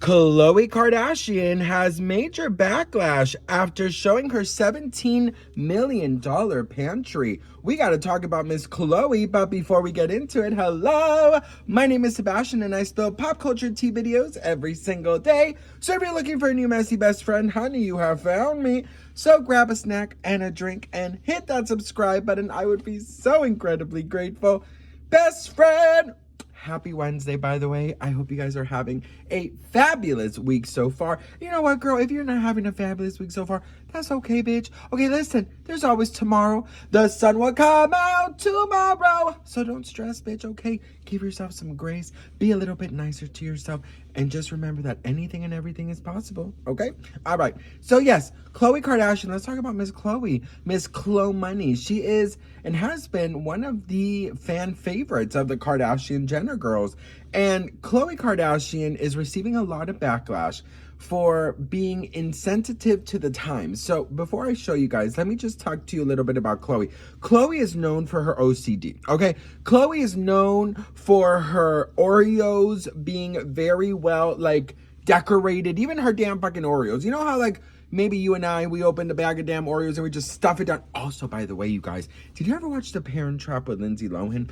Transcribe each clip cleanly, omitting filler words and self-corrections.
Khloe Kardashian has major backlash after showing her $17 million pantry. We got to talk about Miss Khloe, but before we get into it, hello! My name is Sebastian and I spill pop culture tea videos every single day. So if you're looking for a new messy best friend, honey, you have found me. So grab a snack and a drink and hit that subscribe button. I would be so incredibly grateful. Best friend! Happy Wednesday, by the way. I hope you guys are having a fabulous week so far. You know what, girl? If you're not having a fabulous week so far, that's okay, bitch. Okay, listen, there's always tomorrow. The sun will come out tomorrow. So don't stress, bitch, okay? Give yourself some grace. Be a little bit nicer to yourself. And just remember that anything and everything is possible, okay? All right. So, yes, Khloe Kardashian. Let's talk about Miss Khloe. Miss Khloe Money. She is and has been one of the fan favorites of the Kardashian Jenner girls. And Khloe Kardashian is receiving a lot of backlash for being insensitive to the times. So before I show you guys, let me just talk to you a little bit about Khloe. Khloe is known for her OCD, okay? Khloe is known for her Oreos being very well, like, decorated. Even her damn fucking Oreos. You know how, like, maybe you and I, we opened a bag of damn Oreos and we just stuff it down. Also, by the way, you guys, did you ever watch The Parent Trap with Lindsay Lohan?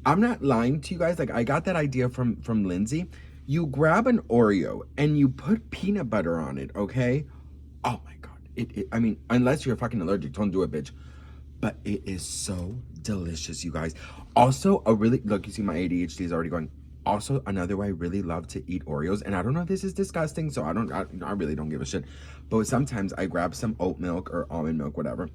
I'm not lying to you guys. Like, I got that idea from Lindsay. You grab an Oreo and you put peanut butter on it, okay? Oh my God. I mean, unless you're fucking allergic, don't do it, bitch. But it is so delicious, you guys. Also, look, you see my ADHD is already going. Also, another way I really love to eat Oreos, and I don't know if this is disgusting, so I really don't give a shit. But sometimes I grab some oat milk or almond milk, whatever,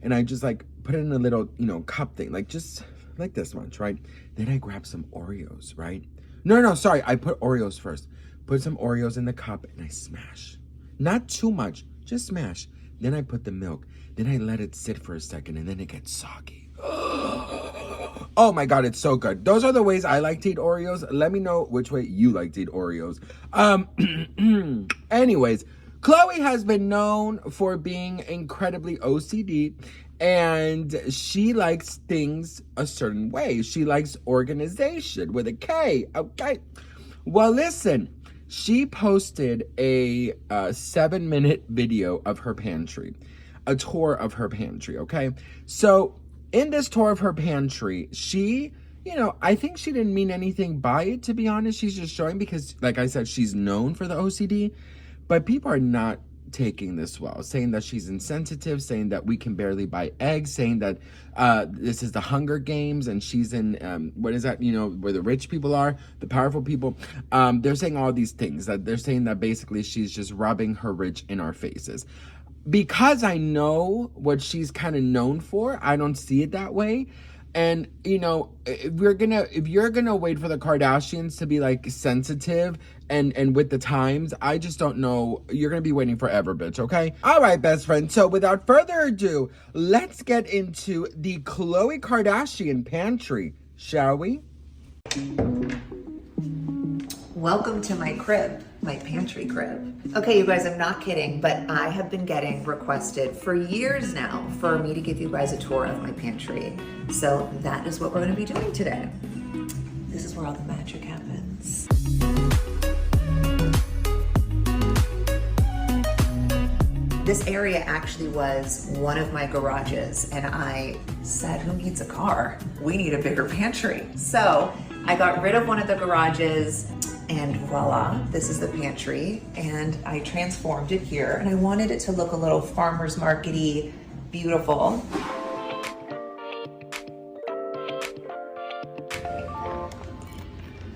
and I just like put it in a little, cup thing, like just like this much, right? Then I grab some Oreos, right? No, sorry. I put Oreos first. Put some Oreos in the cup and I smash. Not too much, just smash. Then I put the milk. Then I let it sit for a second and then it gets soggy. Oh my God, it's so good. Those are the ways I like to eat Oreos. Let me know which way you like to eat Oreos. Anyways, Khloe has been known for being incredibly OCD. And she likes things a certain way. She likes organization with a K, okay? Well, listen, she posted a 7-minute video of her pantry, a tour of her pantry, okay? So in this tour of her pantry, she, I think she didn't mean anything by it, to be honest. She's just showing because, like I said, she's known for the OCD, but people are not taking this well, saying that she's insensitive, saying that we can barely buy eggs, saying that this is the Hunger Games and she's in what is that, where the rich people are, the powerful people. They're saying all these things, that they're saying that basically she's just rubbing her rich in our faces. Because I know what she's kind of known for, I don't see it that way. And, if you're gonna wait for the Kardashians to be like sensitive and with the times, I just don't know. You're gonna be waiting forever, bitch, okay? All right, best friend. So without further ado, let's get into the Khloe Kardashian pantry, shall we? Welcome to my crib, my pantry crib. Okay, you guys, I'm not kidding, but I have been getting requested for years now for me to give you guys a tour of my pantry. So that is what we're gonna be doing today. This is where all the magic happens. This area actually was one of my garages, and I said, who needs a car? We need a bigger pantry. So I got rid of one of the garages, and voila, this is the pantry. And I transformed it here, and I wanted it to look a little farmer's market-y, beautiful.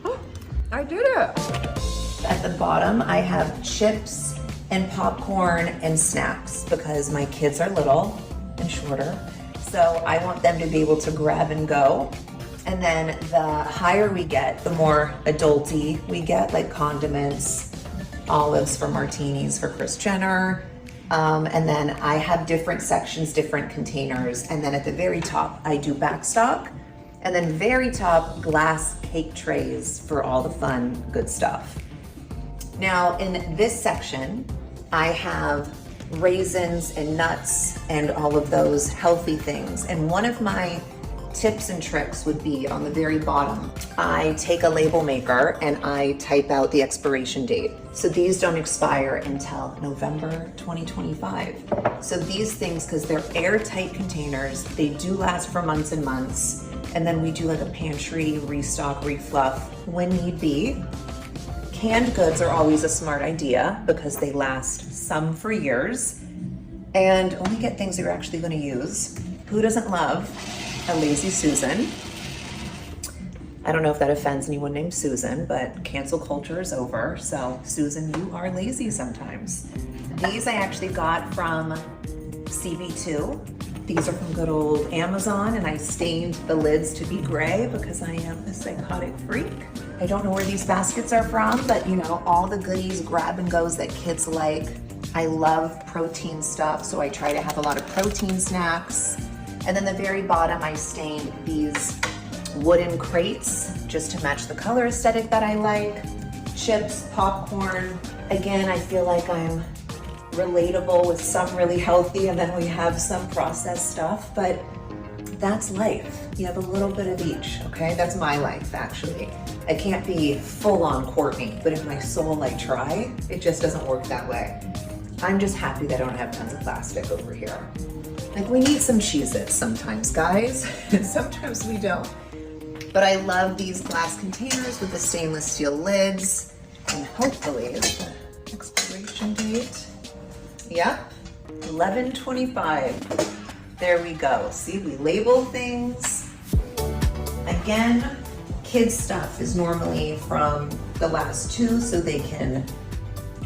Oh, I did it. At the bottom, I have chips and popcorn and snacks because my kids are little and shorter. So I want them to be able to grab and go. And then the higher we get, the more adulty we get, like condiments, olives for martinis for Kris Jenner. And then I have different sections, different containers. And then at the very top, I do backstock. And then very top, glass cake trays for all the fun, good stuff. Now in this section, I have raisins and nuts and all of those healthy things. And one of my tips and tricks would be on the very bottom. I take a label maker and I type out the expiration date. So these don't expire until November 2025. So these things, because they're airtight containers, they do last for months and months. And then we do like a pantry restock, refluff when need be. Canned goods are always a smart idea because they last some for years and only get things that you're actually going to use. Who doesn't love a lazy Susan? I don't know if that offends anyone named Susan, but cancel culture is over. So Susan, you are lazy sometimes. These I actually got from CB2. These are from good old Amazon, and I stained the lids to be gray because I am a psychotic freak. I don't know where these baskets are from, but you know, all the goodies, grab and goes that kids like. I love protein stuff, so I try to have a lot of protein snacks. And then the very bottom, I stained these wooden crates just to match the color aesthetic that I like. Chips, popcorn. Again, I feel like I'm relatable with some really healthy, and then we have some processed stuff, but that's life. You have a little bit of each, okay? That's my life, actually. I can't be full-on Courtney, but in my soul I try. It just doesn't work that way. I'm just happy that I don't have tons of plastic over here. Like, we need some Cheez-Its sometimes, guys. Sometimes we don't. But I love these glass containers with the stainless steel lids, and hopefully is the expiration date. Yep, 11/25. There we go. See, we label things. Again, kids stuff is normally from the last two so they can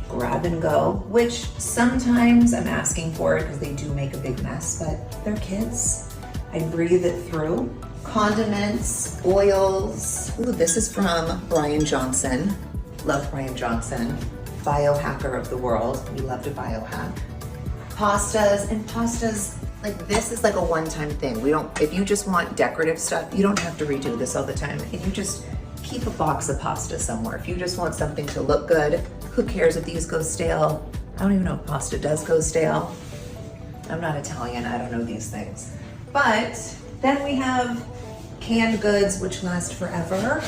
grab and go, which sometimes I'm asking for it because they do make a big mess, but they're kids. I breathe it through. Condiments, oils. Ooh, this is from Brian Johnson. Love Brian Johnson. Biohacker of the world. We love to biohack. Pastas, and pastas, like this is like a one-time thing. If you just want decorative stuff, you don't have to redo this all the time. If you just keep a box of pasta somewhere. If you just want something to look good, who cares if these go stale? I don't even know if pasta does go stale. I'm not Italian, I don't know these things. But then we have canned goods, which last forever.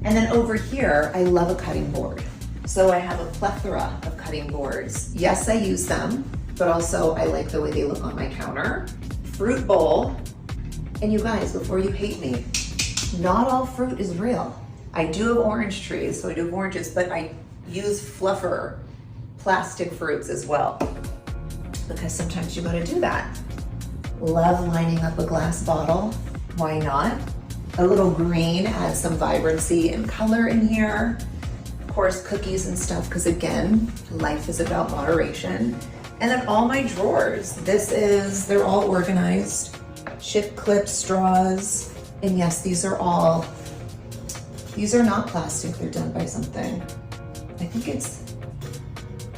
And then over here, I love a cutting board. So I have a plethora of cutting boards. Yes, I use them, but also I like the way they look on my counter. Fruit bowl. And you guys, before you hate me, not all fruit is real. I do have orange trees, so I do have oranges, but I use fluffer plastic fruits as well, because sometimes you gotta do that. Love lining up a glass bottle. Why not? A little green adds some vibrancy and color in here. Of course, cookies and stuff, because again, life is about moderation. And then all my drawers. They're all organized. Chip clips, straws. And yes, these are not plastic, they're done by something. I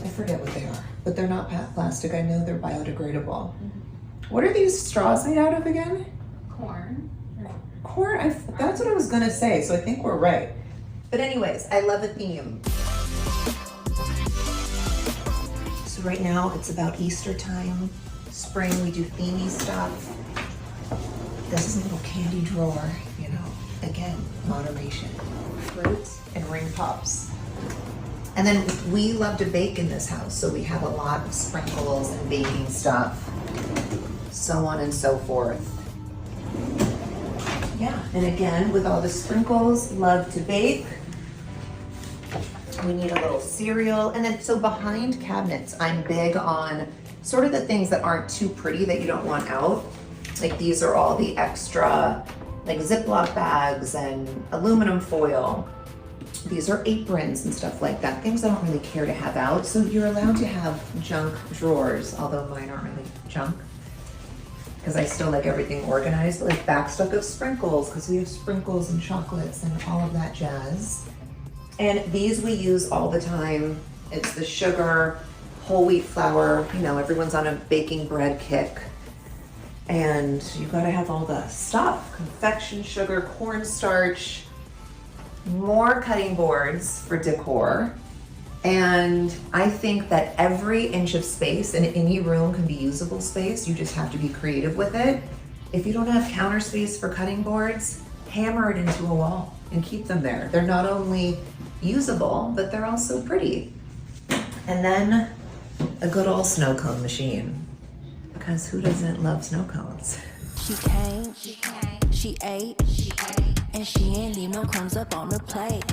forget what they are, but they're not plastic. I know they're biodegradable. What are these straws made out of again? Corn. Corn, that's what I was gonna say, so I think we're right. But anyways, I love a theme. So right now it's about Easter time. Spring, we do themey stuff. This is a little candy drawer, you know, again, moderation. Fruits and ring pops. And then we love to bake in this house, so we have a lot of sprinkles and baking stuff, so on and so forth. Yeah, and again, with all the sprinkles, love to bake. We need a little cereal. And then, so behind cabinets, I'm big on sort of the things that aren't too pretty that you don't want out. Like these are all the extra, like Ziploc bags and aluminum foil. These are aprons and stuff like that, things I don't really care to have out. So you're allowed to have junk drawers, although mine aren't really junk, because I still like everything organized, like backstock of sprinkles, because we have sprinkles and chocolates and all of that jazz. And these we use all the time. It's the sugar, whole wheat flour, you know, everyone's on a baking bread kick. And you gotta have all the stuff, confection sugar, cornstarch, more cutting boards for decor. And I think that every inch of space in any room can be usable space. You just have to be creative with it. If you don't have counter space for cutting boards, hammer it into a wall and keep them there. They're not only usable, but they're also pretty. And then a good old snow cone machine, because who doesn't love snow cones? She came, she ate, and she ain't leave no crumbs up on the plate.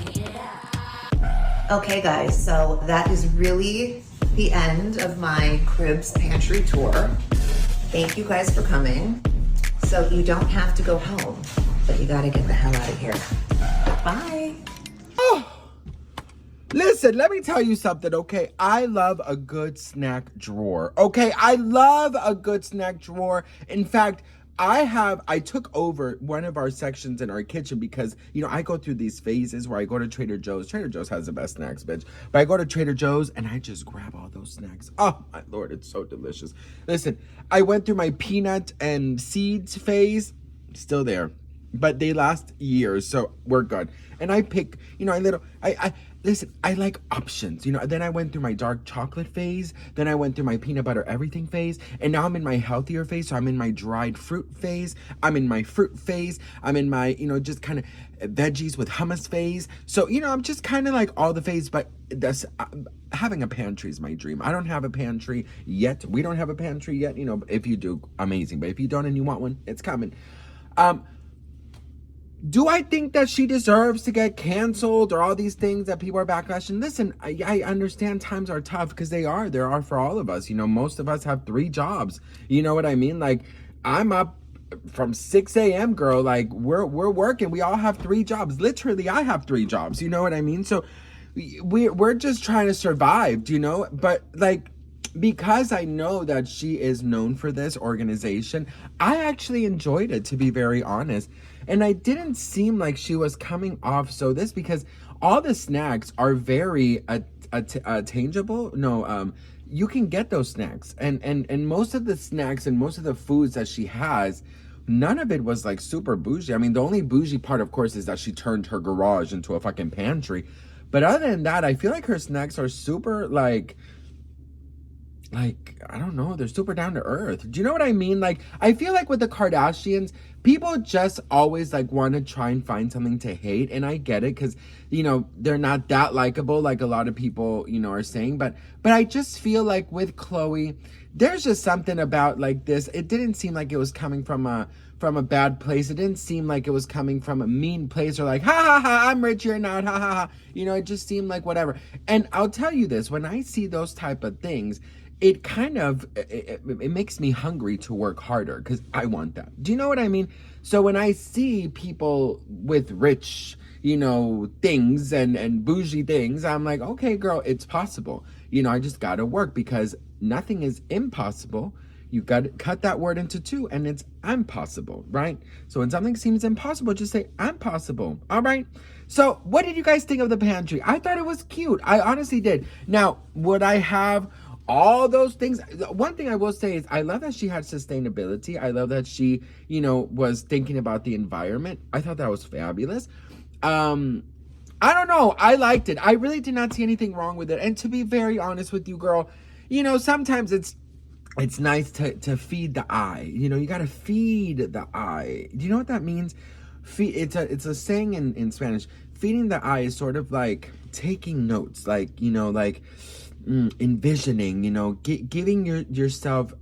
Okay guys, so that is really the end of my Cribs Pantry tour. Thank you guys for coming. So you don't have to go home, but you gotta get the hell out of here. Bye. Listen, let me tell you something, okay? I love a good snack drawer, okay? I love a good snack drawer. In fact, I took over one of our sections in our kitchen because, you know, I go through these phases where I go to Trader Joe's. Trader Joe's has the best snacks, bitch. But I go to Trader Joe's and I just grab all those snacks. Oh, my Lord, it's so delicious. Listen, I went through my peanut and seeds phase. Still there. But they last years, so we're good. And I pick, you know, listen, I like options, you know. Then I went through my dark chocolate phase. Then I went through my peanut butter everything phase. And now I'm in my healthier phase. So I'm in my dried fruit phase. I'm in my fruit phase. I'm in my, you know, just kind of veggies with hummus phase. So, you know, I'm just kind of like all the phase. But that's, having a pantry is my dream. I don't have a pantry yet. We don't have a pantry yet. You know, if you do, amazing. But if you don't and you want one, it's coming. Do I think that she deserves to get canceled or all these things that people are backlashing? Listen, I understand times are tough because there are for all of us. You know, most of us have 3 jobs. You know what I mean? Like, I'm up from 6 a.m., girl. Like, we're working. We all have 3 jobs. Literally, I have 3 jobs. You know what I mean? So we're just trying to survive, you know? But, like, because I know that she is known for this organization, I actually enjoyed it, to be very honest. And I didn't seem like she was coming off so this, because all the snacks are very attainable. No, you can get those snacks. And most of the snacks and most of the foods that she has, none of it was like super bougie. I mean, the only bougie part, of course, is that she turned her garage into a fucking pantry. But other than that, I feel like her snacks are super like, I don't know, they're super down to earth. Do you know what I mean? Like, I feel like with the Kardashians, people just always like want to try and find something to hate. And I get it, because, you know, they're not that likable like a lot of people, you know, are saying. But I just feel like with Khloe, there's just something about like this. It didn't seem like it was coming from a bad place. It didn't seem like it was coming from a mean place, or like, ha ha ha, I'm rich, you're not, ha ha ha. You know, it just seemed like whatever. And I'll tell you this, when I see those type of things, it kind of, it makes me hungry to work harder, because I want that. Do you know what I mean? So when I see people with rich, you know, things and bougie things, I'm like, okay, girl, it's possible. You know, I just got to work, because nothing is impossible. You got to cut that word into 2, and it's impossible, right? So when something seems impossible, just say, I'm possible. All right. So what did you guys think of the pantry? I thought it was cute. I honestly did. Now, would I have all those things? One thing I will say is I love that she had sustainability. I love that she, you know, was thinking about the environment. I thought that was fabulous. I don't know. I liked it. I really did not see anything wrong with it. And to be very honest with you, girl, you know, sometimes it's nice to feed the eye. You know, you got to feed the eye. Do you know what that means? It's a saying in Spanish. Feeding the eye is sort of like taking notes, like, you know, like envisioning, you know, giving yourself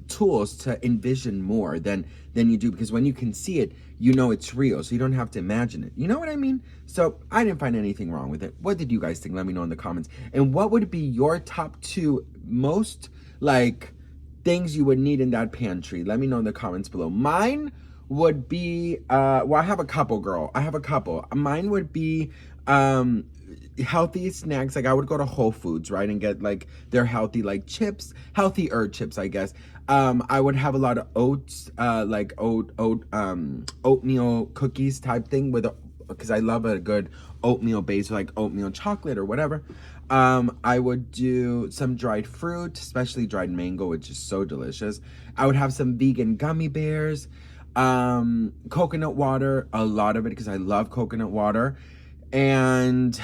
tools to envision more than you do, because when you can see it, you know it's real, so you don't have to imagine it. You know what I mean? So I didn't find anything wrong with it. What did you guys think? Let me know in the comments. And what would be your top 2 most like things you would need in that pantry? Let me know in the comments below. Mine would be well, I have a couple, girl. I have a couple. Mine would be healthy snacks. Like, I would go to Whole Foods, right, and get like their healthy, like, chips, healthier chips, I guess. I would have a lot of oats, like oatmeal cookies type thing, with because I love a good oatmeal base, like oatmeal chocolate or whatever. I would do some dried fruit, especially dried mango, which is so delicious. I would have some vegan gummy bears, coconut water, a lot of it, because I love coconut water. And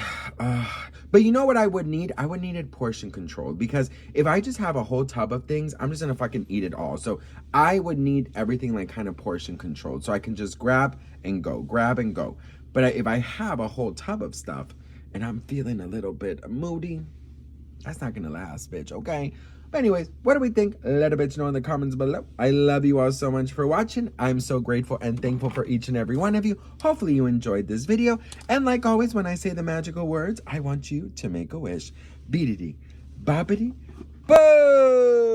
But you know what I would need? I would need it portion controlled, because if I just have a whole tub of things, I'm just gonna fucking eat it all. So I would need everything like kind of portion controlled, so I can just grab and go, grab and go. But if I have a whole tub of stuff and I'm feeling a little bit moody, that's not gonna last, bitch, okay? But anyways, what do we think? Let a bitch know in the comments below. I love you all so much for watching. I'm so grateful and thankful for each and every one of you. Hopefully you enjoyed this video. And like always, when I say the magical words, I want you to make a wish. Beedity, boppity, boo!